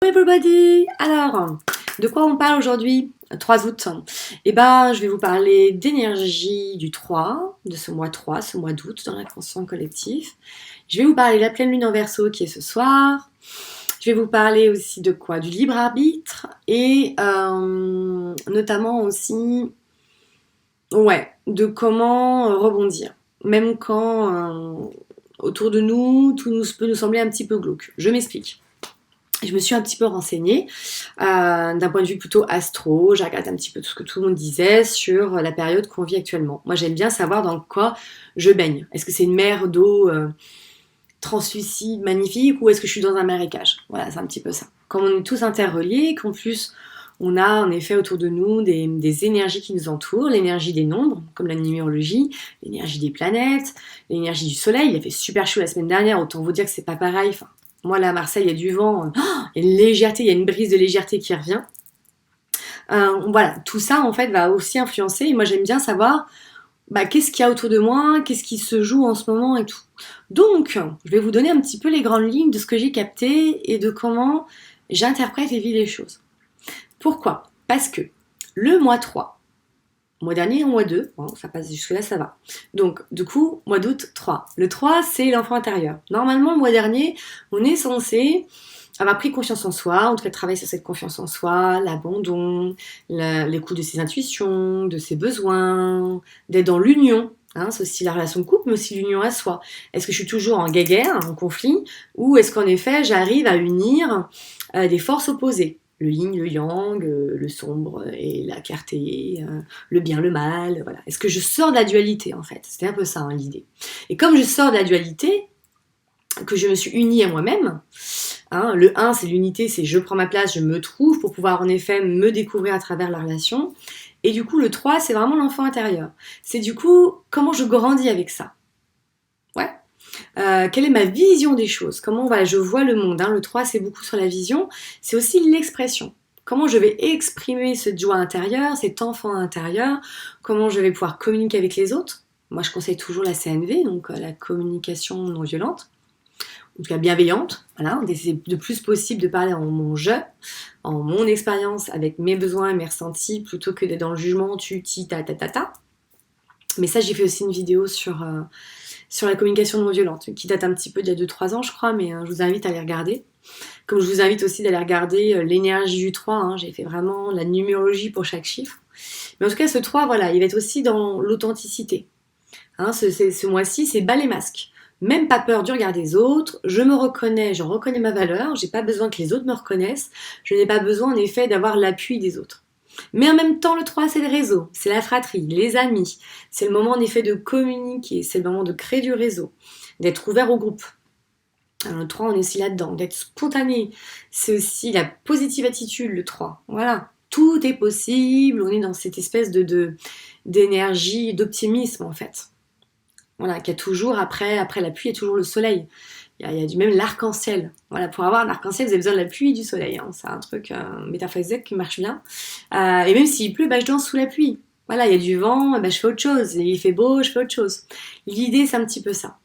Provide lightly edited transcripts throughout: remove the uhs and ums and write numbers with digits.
everybody! Alors, de quoi on parle aujourd'hui? 3 août. Eh ben, je vais vous parler d'énergie du 3, de ce mois 3, ce mois d'août dans l'inconscient collectif. Je vais vous parler de la pleine lune en Verseau qui est ce soir. Je vais vous parler aussi de quoi? Du libre arbitre et notamment aussi, ouais, de comment rebondir. Même quand autour de nous, tout peut nous sembler un petit peu glauque. Je m'explique. Je me suis un petit peu renseignée d'un point de vue plutôt astro, j'ai regardé un petit peu tout ce que tout le monde disait sur la période qu'on vit actuellement. Moi j'aime bien savoir dans quoi je baigne. Est-ce que c'est une mer d'eau translucide, magnifique, ou est-ce que je suis dans un marécage? Voilà, c'est un petit peu ça. Comme on est tous interreliés, qu'en plus on a en effet autour de nous des énergies qui nous entourent, l'énergie des nombres, comme la numérologie, l'énergie des planètes, l'énergie du soleil. Il a fait super chaud la semaine dernière, autant vous dire que c'est pas pareil. Enfin, moi là à Marseille, il y a du vent, il y a une légèreté, il y a une brise de légèreté qui revient. Voilà, tout ça en fait va aussi influencer. Et moi j'aime bien savoir qu'est-ce qu'il y a autour de moi, qu'est-ce qui se joue en ce moment et tout. Donc, je vais vous donner un petit peu les grandes lignes de ce que j'ai capté et de comment j'interprète et vis les choses. Pourquoi? Parce que le mois 3, mois dernier et mois 2, bon, ça passe jusque-là, ça va. Donc, du coup, mois d'août 3. Le 3, c'est l'enfant intérieur. Normalement, le mois dernier, on est censé avoir pris confiance en soi, en tout cas travailler sur cette confiance en soi, l'abandon, l'écoute de ses intuitions, de ses besoins, d'être dans l'union. Hein, c'est aussi la relation de couple, mais aussi l'union à soi. Est-ce que je suis toujours en guéguerre, en conflit, ou est-ce qu'en effet, j'arrive à unir des forces opposées? Le yin, le yang, le sombre et la clarté, le bien, le mal, voilà. Est-ce que je sors de la dualité, en fait? C'était un peu ça, hein, l'idée. Et comme je sors de la dualité, que je me suis unie à moi-même, hein, le 1, c'est l'unité, c'est je prends ma place, je me trouve pour pouvoir en effet me découvrir à travers la relation. Et du coup, le 3, c'est vraiment l'enfant intérieur. C'est du coup, comment je grandis avec ça? Ouais. Quelle est ma vision des choses? Comment je vois le monde, hein? Le 3, c'est beaucoup sur la vision. C'est aussi l'expression. Comment je vais exprimer cette joie intérieure, cet enfant intérieur? Comment je vais pouvoir communiquer avec les autres? Moi, je conseille toujours la CNV, donc la communication non violente. En tout cas bienveillante, voilà, c'est le plus possible de parler en mon je, en mon expérience avec mes besoins et mes ressentis, plutôt que d'être dans le jugement, tu, ti, ta, ta, ta, ta. Mais ça, j'ai fait aussi une vidéo sur la communication non violente, qui date un petit peu d'il y a 2-3 ans, je crois, mais je vous invite à les regarder. Comme je vous invite aussi d'aller regarder l'énergie du 3, hein, j'ai fait vraiment la numérologie pour chaque chiffre. Mais en tout cas, ce 3, voilà, il va être aussi dans l'authenticité. Hein, ce mois-ci, c'est bas les masques. Même pas peur du regard des autres, je me reconnais, je reconnais ma valeur, j'ai pas besoin que les autres me reconnaissent, je n'ai pas besoin en effet d'avoir l'appui des autres. Mais en même temps, le 3, c'est le réseau, c'est la fratrie, les amis, c'est le moment en effet de communiquer, c'est le moment de créer du réseau, d'être ouvert au groupe. Alors, le 3, on est aussi là-dedans, d'être spontané, c'est aussi la positive attitude, le 3, voilà. Tout est possible, on est dans cette espèce d'énergie, d'optimisme en fait. Voilà, qu'il y a toujours, après la pluie, il y a toujours le soleil. Il y a du même l'arc-en-ciel. Voilà, pour avoir un arc-en-ciel, vous avez besoin de la pluie et du soleil. Hein. C'est un truc métaphorique qui marche bien. Et même s'il pleut, je danse sous la pluie. Voilà, il y a du vent, je fais autre chose. Et il fait beau, je fais autre chose. L'idée, c'est un petit peu ça.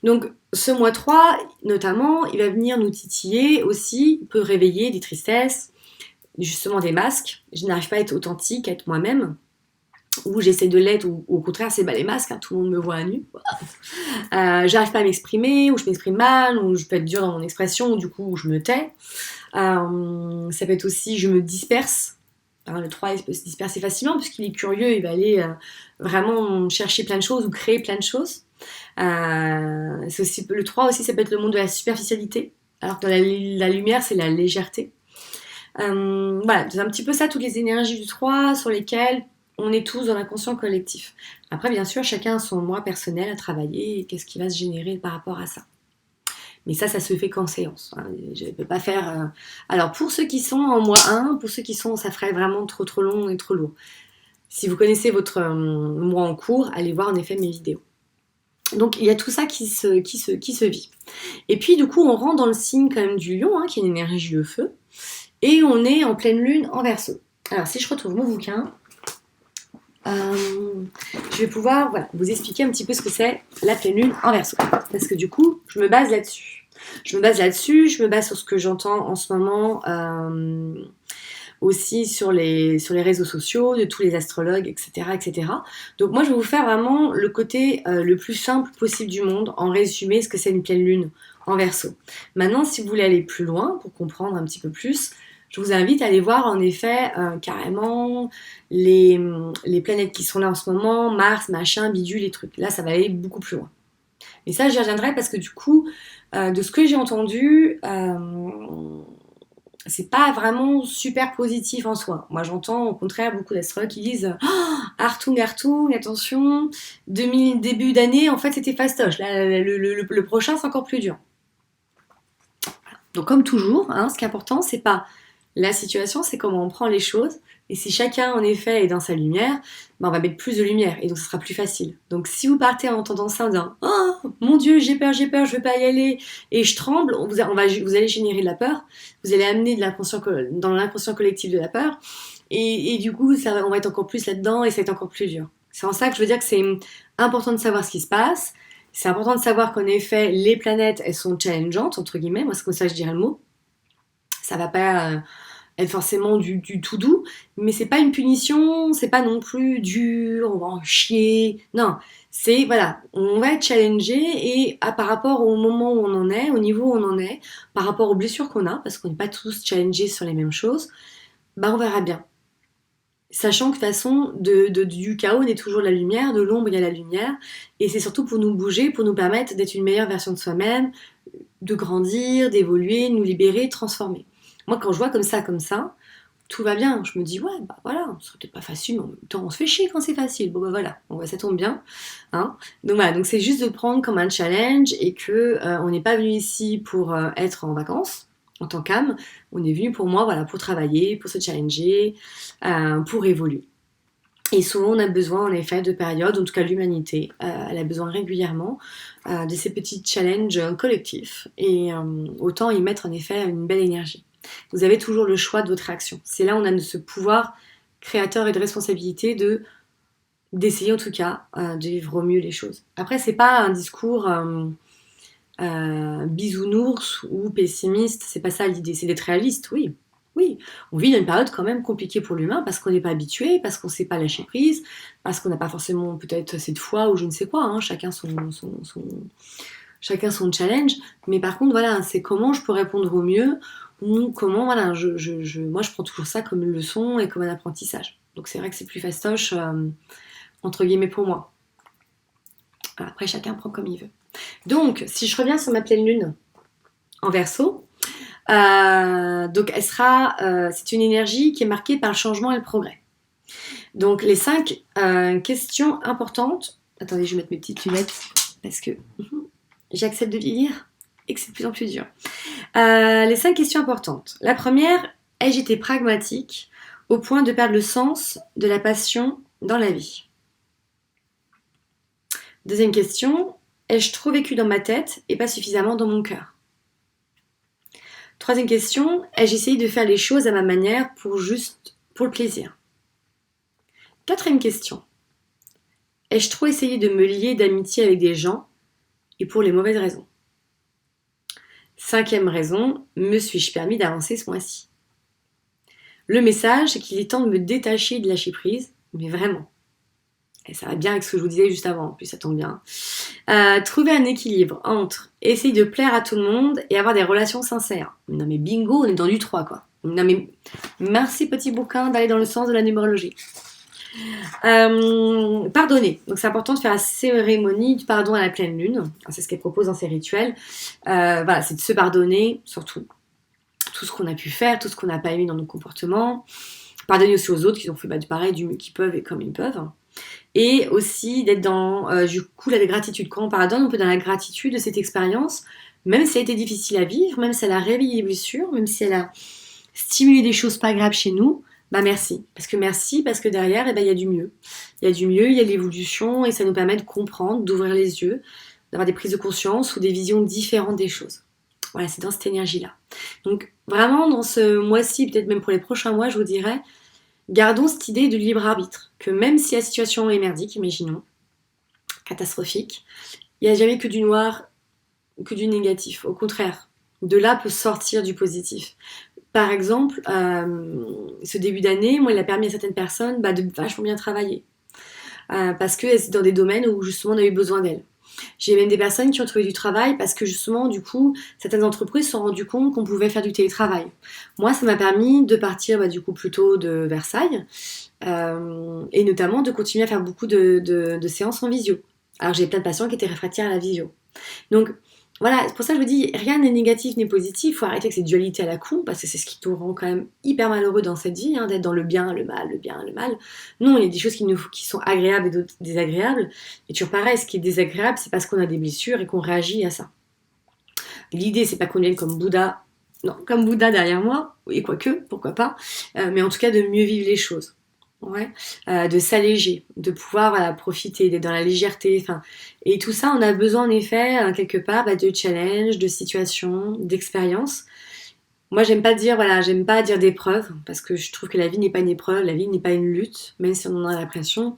Donc, ce mois 3, notamment, il va venir nous titiller aussi. Il peut réveiller des tristesses, justement des masques. Je n'arrive pas à être authentique, à être moi-même. Ou j'essaie de l'être, ou au contraire c'est les masques, hein, tout le monde me voit à nu. J'arrive pas à m'exprimer, ou je m'exprime mal, ou je peux être dure dans mon expression, ou du coup je me tais. Ça peut être aussi je me disperse. Hein, le 3 il peut se disperser facilement puisqu'il est curieux, il va aller vraiment chercher plein de choses ou créer plein de choses. C'est aussi, le 3 aussi, ça peut être le monde de la superficialité, alors que dans la lumière c'est la légèreté. Voilà, c'est un petit peu ça, toutes les énergies du 3 sur lesquelles on est tous dans l'inconscient collectif. Après, bien sûr, chacun a son moi personnel à travailler et qu'est-ce qui va se générer par rapport à ça. Mais ça se fait qu'en séance. Hein. Je ne peux pas faire... Alors, pour ceux qui sont en mois 1, pour ceux qui sont, ça ferait vraiment trop long et trop lourd. Si vous connaissez votre mois en cours, allez voir en effet mes vidéos. Donc, il y a tout ça qui se vit. Et puis, du coup, on rentre dans le signe quand même du lion, hein, qui est une énergie de feu. Et on est en pleine lune en Verseau. Alors, si je retrouve mon bouquin... je vais pouvoir vous expliquer un petit peu ce que c'est la pleine lune en Verseau, parce que du coup je me base là-dessus. Je me base là-dessus, je me base sur ce que j'entends en ce moment aussi sur les réseaux sociaux, de tous les astrologues, etc., etc. Donc moi, je vais vous faire vraiment le côté le plus simple possible du monde, en résumé ce que c'est une pleine lune en Verseau. Maintenant, si vous voulez aller plus loin, pour comprendre un petit peu plus, je vous invite à aller voir en effet carrément les planètes qui sont là en ce moment, Mars, machin, bidule, les trucs. Là, ça va aller beaucoup plus loin. Et ça, j'y reviendrai parce que du coup, de ce que j'ai entendu, c'est pas vraiment super positif en soi. Moi, j'entends au contraire beaucoup d'astrologues qui disent oh, Hartung, Hartung, attention, début d'année, en fait, c'était fastoche. Là, le prochain, c'est encore plus dur. Donc, comme toujours, hein, ce qui est important, c'est pas la situation, c'est comment on prend les choses. Et si chacun, en effet, est dans sa lumière, ben, on va mettre plus de lumière et donc ce sera plus facile. Donc, si vous partez en entendant ça en disant oh mon Dieu, j'ai peur, je veux pas y aller et je tremble, vous allez générer de la peur, vous allez amener dans l'inconscient collectif de la peur et du coup, on va être encore plus là-dedans et ça va être encore plus dur. C'est en ça que je veux dire que c'est important de savoir ce qui se passe. C'est important de savoir qu'en effet, les planètes, elles sont challengeantes, entre guillemets. Moi, c'est comme ça que je dirais le mot. Ça va pas être forcément du tout doux, mais c'est pas une punition, c'est pas non plus dur, on va en chier. Non, c'est voilà, on va être challengé et par rapport au moment où on en est, au niveau où on en est, par rapport aux blessures qu'on a, parce qu'on n'est pas tous challengés sur les mêmes choses, bah on verra bien. Sachant que de toute façon, du chaos naît toujours la lumière, de l'ombre il y a la lumière, et c'est surtout pour nous bouger, pour nous permettre d'être une meilleure version de soi-même, de grandir, d'évoluer, de nous libérer, de transformer. Moi, quand je vois comme ça, tout va bien. Je me dis, ouais, bah voilà, ce serait peut-être pas facile, mais en même temps, on se fait chier quand c'est facile. Bon, bah voilà, bon, bah, ça tombe bien. Hein, donc voilà, donc c'est juste de prendre comme un challenge et que on n'est pas venu ici pour être en vacances en tant qu'âme. On est venu pour moi, voilà, pour travailler, pour se challenger, pour évoluer. Et souvent, on a besoin, en effet, de périodes, en tout cas l'humanité, elle a besoin régulièrement de ces petits challenges collectifs. Et autant y mettre, en effet, une belle énergie. Vous avez toujours le choix de votre action. C'est là où on a ce pouvoir créateur et de responsabilité d'essayer, en tout cas, de vivre au mieux les choses. Après, c'est pas un discours bisounours ou pessimiste, c'est pas ça l'idée, c'est d'être réaliste, oui. Oui, on vit une période quand même compliquée pour l'humain parce qu'on n'est pas habitué, parce qu'on ne sait pas lâcher prise, parce qu'on n'a pas forcément peut-être cette foi ou je ne sais quoi, hein, chacun son challenge. Mais par contre, voilà, c'est comment je peux répondre au mieux ou comment, voilà, moi je prends toujours ça comme une leçon et comme un apprentissage. Donc c'est vrai que c'est plus fastoche, entre guillemets, pour moi. Après, chacun prend comme il veut. Donc, si je reviens sur ma pleine lune en Verseau, donc c'est une énergie qui est marquée par le changement et le progrès. Donc les 5 questions importantes. Attendez, je vais mettre mes petites lunettes parce que j'accepte de vieillir et que c'est de plus en plus dur. Les 5 questions importantes. La première, ai-je été pragmatique au point de perdre le sens de la passion dans la vie? Deuxième question, ai-je trop vécu dans ma tête et pas suffisamment dans mon cœur? Troisième question, ai-je essayé de faire les choses à ma manière pour le plaisir? Quatrième question, ai-je trop essayé de me lier d'amitié avec des gens et pour les mauvaises raisons? Cinquième raison, me suis-je permis d'avancer ce mois-ci? Le message, c'est qu'il est temps de me détacher et de lâcher prise, mais vraiment. Et ça va bien avec ce que je vous disais juste avant, en plus ça tombe bien. Trouver un équilibre entre essayer de plaire à tout le monde et avoir des relations sincères. Non mais bingo, on est dans du 3 quoi. Non mais merci petit bouquin d'aller dans le sens de la numérologie. Pardonner. Donc c'est important de faire la cérémonie du pardon à la pleine lune. C'est ce qu'elle propose dans ses rituels. Voilà, c'est de se pardonner, surtout tout ce qu'on a pu faire, tout ce qu'on n'a pas aimé dans nos comportements. Pardonner aussi aux autres qui ont fait du pareil, du mieux qu'ils peuvent et comme ils peuvent. Et aussi d'être dans du coup la gratitude. Quand on pardonne, on peut être dans la gratitude de cette expérience, même si elle a été difficile à vivre, même si elle a réveillé des blessures, même si elle a stimulé des choses pas graves chez nous, bah merci. Parce que derrière, il y a du mieux. Il y a du mieux, il y a de l'évolution et ça nous permet de comprendre, d'ouvrir les yeux, d'avoir des prises de conscience ou des visions différentes des choses. Voilà, c'est dans cette énergie-là. Donc vraiment, dans ce mois-ci, peut-être même pour les prochains mois, je vous dirais, gardons cette idée de libre arbitre, que même si la situation est merdique, imaginons, catastrophique, il n'y a jamais que du noir que du négatif. Au contraire, de là peut sortir du positif. Par exemple, ce début d'année, moi, il a permis à certaines personnes de vachement bien travailler. Parce qu'elles étaient dans des domaines où justement on avait besoin d'elles. J'ai même des personnes qui ont trouvé du travail parce que justement, du coup, certaines entreprises se sont rendues compte qu'on pouvait faire du télétravail. Moi, ça m'a permis de partir du coup plutôt de Versailles et notamment de continuer à faire beaucoup de séances en visio. Alors j'ai plein de patients qui étaient réfractaires à la visio. Donc voilà, c'est pour ça que je vous dis, rien n'est négatif ni positif, il faut arrêter avec cette dualité à la con, parce que c'est ce qui te rend quand même hyper malheureux dans cette vie, d'être dans le bien, le mal, le bien, le mal. Non, il y a des choses qui sont agréables et d'autres désagréables, et toujours pareil, ce qui est désagréable, c'est parce qu'on a des blessures et qu'on réagit à ça. L'idée, c'est pas qu'on devienne comme Bouddha, non, comme Bouddha derrière moi, et quoique, pourquoi pas, mais en tout cas de mieux vivre les choses. Ouais, de s'alléger, de pouvoir profiter, d'être dans la légèreté, enfin, et tout ça, on a besoin en effet, quelque part, de challenge, de situation, d'expérience. Moi, j'aime pas dire d'épreuve, parce que je trouve que la vie n'est pas une épreuve, la vie n'est pas une lutte, même si on en a l'impression,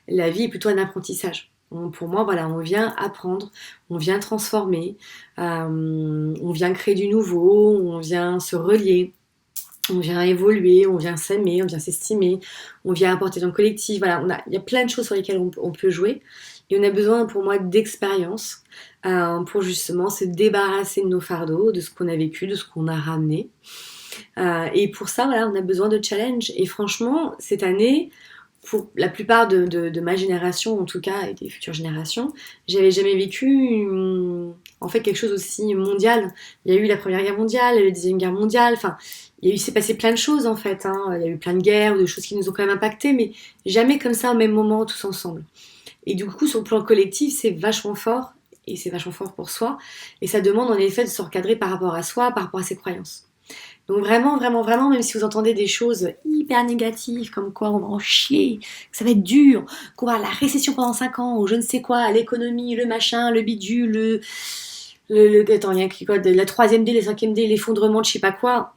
la vie est plutôt un apprentissage. Pour moi, on vient apprendre, on vient transformer, on vient créer du nouveau, on vient se relier. On vient évoluer, on vient s'aimer, on vient s'estimer, on vient apporter dans le collectif. Voilà, il y a plein de choses sur lesquelles on peut jouer. Et on a besoin, pour moi, d'expérience pour justement se débarrasser de nos fardeaux, de ce qu'on a vécu, de ce qu'on a ramené. Et pour ça, on a besoin de challenge. Et franchement, cette année, pour la plupart de ma génération, en tout cas, et des futures générations, j'avais jamais vécu en fait quelque chose aussi mondial. Il y a eu la Première Guerre mondiale, la Deuxième Guerre mondiale, enfin, il s'est passé plein de choses en fait. Il y a eu plein de guerres ou de choses qui nous ont quand même impactés, mais jamais comme ça au même moment, tous ensemble. Et du coup, sur le plan collectif, c'est vachement fort, et c'est vachement fort pour soi, et ça demande en effet de se recadrer par rapport à soi, par rapport à ses croyances. Donc vraiment, vraiment, vraiment, même si vous entendez des choses hyper négatives, comme quoi on va en chier, que ça va être dur, qu'on va avoir la récession pendant 5 ans, ou je ne sais quoi, l'économie, le machin, le bidule, attends, il y a quoi, la 3e D, la 5e D, l'effondrement de je sais pas quoi.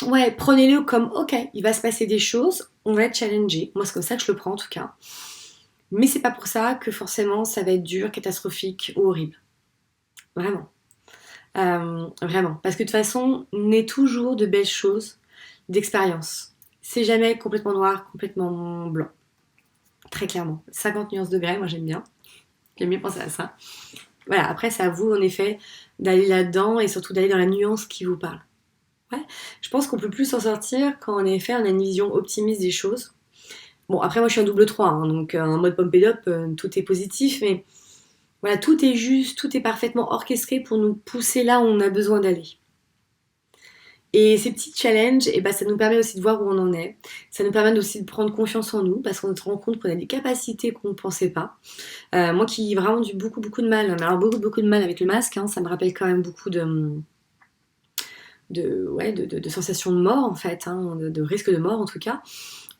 Ouais, prenez-le comme, ok, il va se passer des choses, on va être challengé. Moi, c'est comme ça que je le prends en tout cas. Mais c'est pas pour ça que forcément ça va être dur, catastrophique ou horrible. Vraiment. Vraiment. Parce que de toute façon, naît toujours de belles choses, d'expérience. C'est jamais complètement noir, complètement blanc. Très clairement. 50 nuances de grès, moi j'aime bien. J'aime bien penser à ça. Voilà, après c'est à vous en effet d'aller là-dedans et surtout d'aller dans la nuance qui vous parle. Ouais. Je pense qu'on peut plus s'en sortir quand en effet on a une vision optimiste des choses. Bon, après moi je suis en double 3, donc en mode pump it up, tout est positif, mais voilà, tout est juste, tout est parfaitement orchestré pour nous pousser là où on a besoin d'aller. Et ces petits challenges, ça nous permet aussi de voir où on en est. Ça nous permet aussi de prendre confiance en nous parce qu'on se rend compte qu'on a des capacités qu'on ne pensait pas. Moi qui ai vraiment eu beaucoup, beaucoup de mal, alors beaucoup de mal avec le masque, ça me rappelle quand même beaucoup de sensations de mort en fait, de risque de mort en tout cas.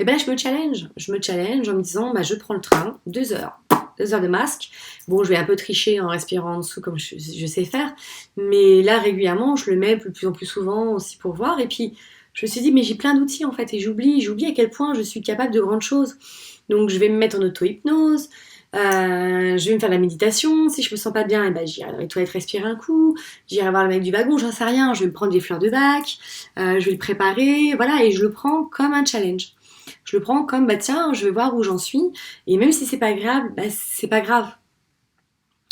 Et là je me challenge en me disant je prends le train, 2 heures. 2 heures de masque. Bon, je vais un peu tricher en respirant en dessous comme je sais faire, mais là régulièrement, je le mets de plus en plus souvent aussi pour voir. Et puis, je me suis dit, mais j'ai plein d'outils en fait, et j'oublie à quel point je suis capable de grandes choses. Donc, je vais me mettre en auto-hypnose. Je vais me faire la méditation. Si je me sens pas bien, j'irai dans les toilettes respirer un coup. J'irai voir le mec du wagon, j'en sais rien. Je vais me prendre des fleurs de bac. Je vais le préparer. Voilà, et je le prends comme un challenge. Je le prends comme, tiens, je vais voir où j'en suis. Et même si c'est pas agréable, c'est pas grave.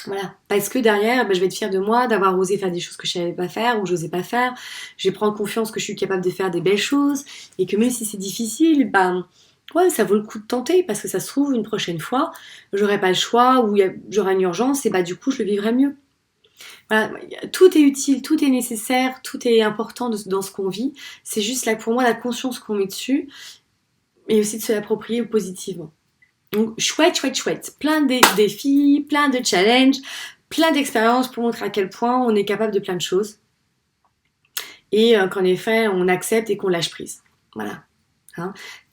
Voilà. Parce que derrière, je vais être fière de moi d'avoir osé faire des choses que je savais pas faire ou que j'osais pas faire. Je vais prendre confiance que je suis capable de faire des belles choses. Et que même si c'est difficile, ouais, ça vaut le coup de tenter. Parce que ça se trouve, une prochaine fois, j'aurai pas le choix ou j'aurai une urgence et du coup, je le vivrai mieux. Voilà, tout est utile, tout est nécessaire, tout est important dans ce qu'on vit. C'est juste là pour moi la conscience qu'on met dessus et aussi de se l'approprier positivement. Donc chouette. Plein de défis, plein de challenges, plein d'expériences pour montrer à quel point on est capable de plein de choses. Et qu'en effet, on accepte et qu'on lâche prise. Voilà.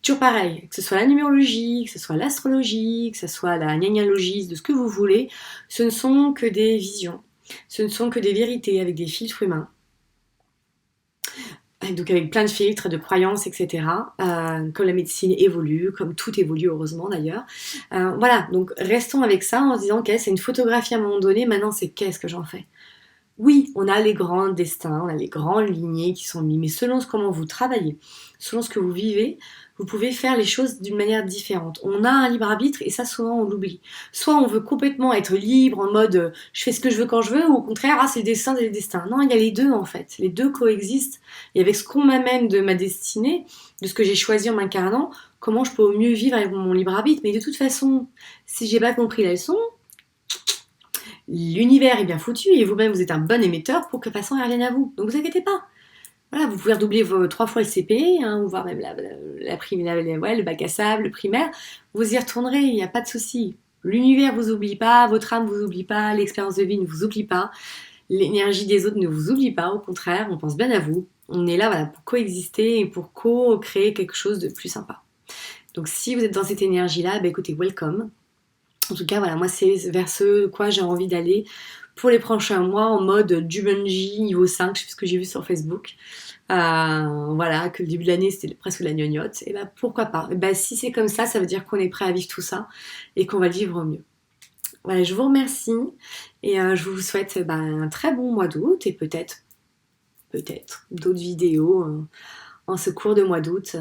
Toujours pareil, que ce soit la numérologie, que ce soit l'astrologie, que ce soit la gnagnologie, de ce que vous voulez, ce ne sont que des visions. Ce ne sont que des vérités avec des filtres humains. Donc avec plein de filtres, de croyances, etc. Comme la médecine évolue, comme tout évolue heureusement d'ailleurs. Voilà, donc restons avec ça en se disant ok, c'est une photographie à un moment donné, maintenant c'est qu'est-ce que j'en fais. Oui, on a les grands destins, on a les grandes lignées qui sont mis, mais selon comment vous travaillez, selon ce que vous vivez, vous pouvez faire les choses d'une manière différente. On a un libre arbitre et ça souvent on l'oublie. Soit on veut complètement être libre en mode je fais ce que je veux quand je veux, ou au contraire ah c'est le destin, c'est le destin. Non, il y a les deux en fait, les deux coexistent. Et avec ce qu'on m'amène de ma destinée, de ce que j'ai choisi en m'incarnant, comment je peux au mieux vivre avec mon libre arbitre. Mais de toute façon, si j'ai pas compris la leçon, l'univers est bien foutu et vous-même vous êtes un bon émetteur pour que passant revienne à vous. Donc vous inquiétez pas. Voilà, vous pouvez redoubler 3 fois le CP, hein, ou voire même la prime, ouais, le bac à sable, le primaire. Vous y retournerez, il n'y a pas de souci. L'univers vous oublie pas, votre âme vous oublie pas, l'expérience de vie ne vous oublie pas, l'énergie des autres ne vous oublie pas. Au contraire, on pense bien à vous. On est là voilà, pour coexister et pour co-créer quelque chose de plus sympa. Donc si vous êtes dans cette énergie-là, bah, écoutez, welcome. En tout cas, voilà, moi, c'est vers ce quoi j'ai envie d'aller pour les prochains mois en mode Jumanji niveau 5, je sais ce que j'ai vu sur Facebook. Voilà, que le début de l'année, c'était presque la gnognotte. Et ben pourquoi pas. Et ben, si c'est comme ça veut dire qu'on est prêt à vivre tout ça et qu'on va le vivre au mieux. Voilà, je vous remercie et je vous souhaite un très bon mois d'août et peut-être d'autres vidéos en ce cours de mois d'août.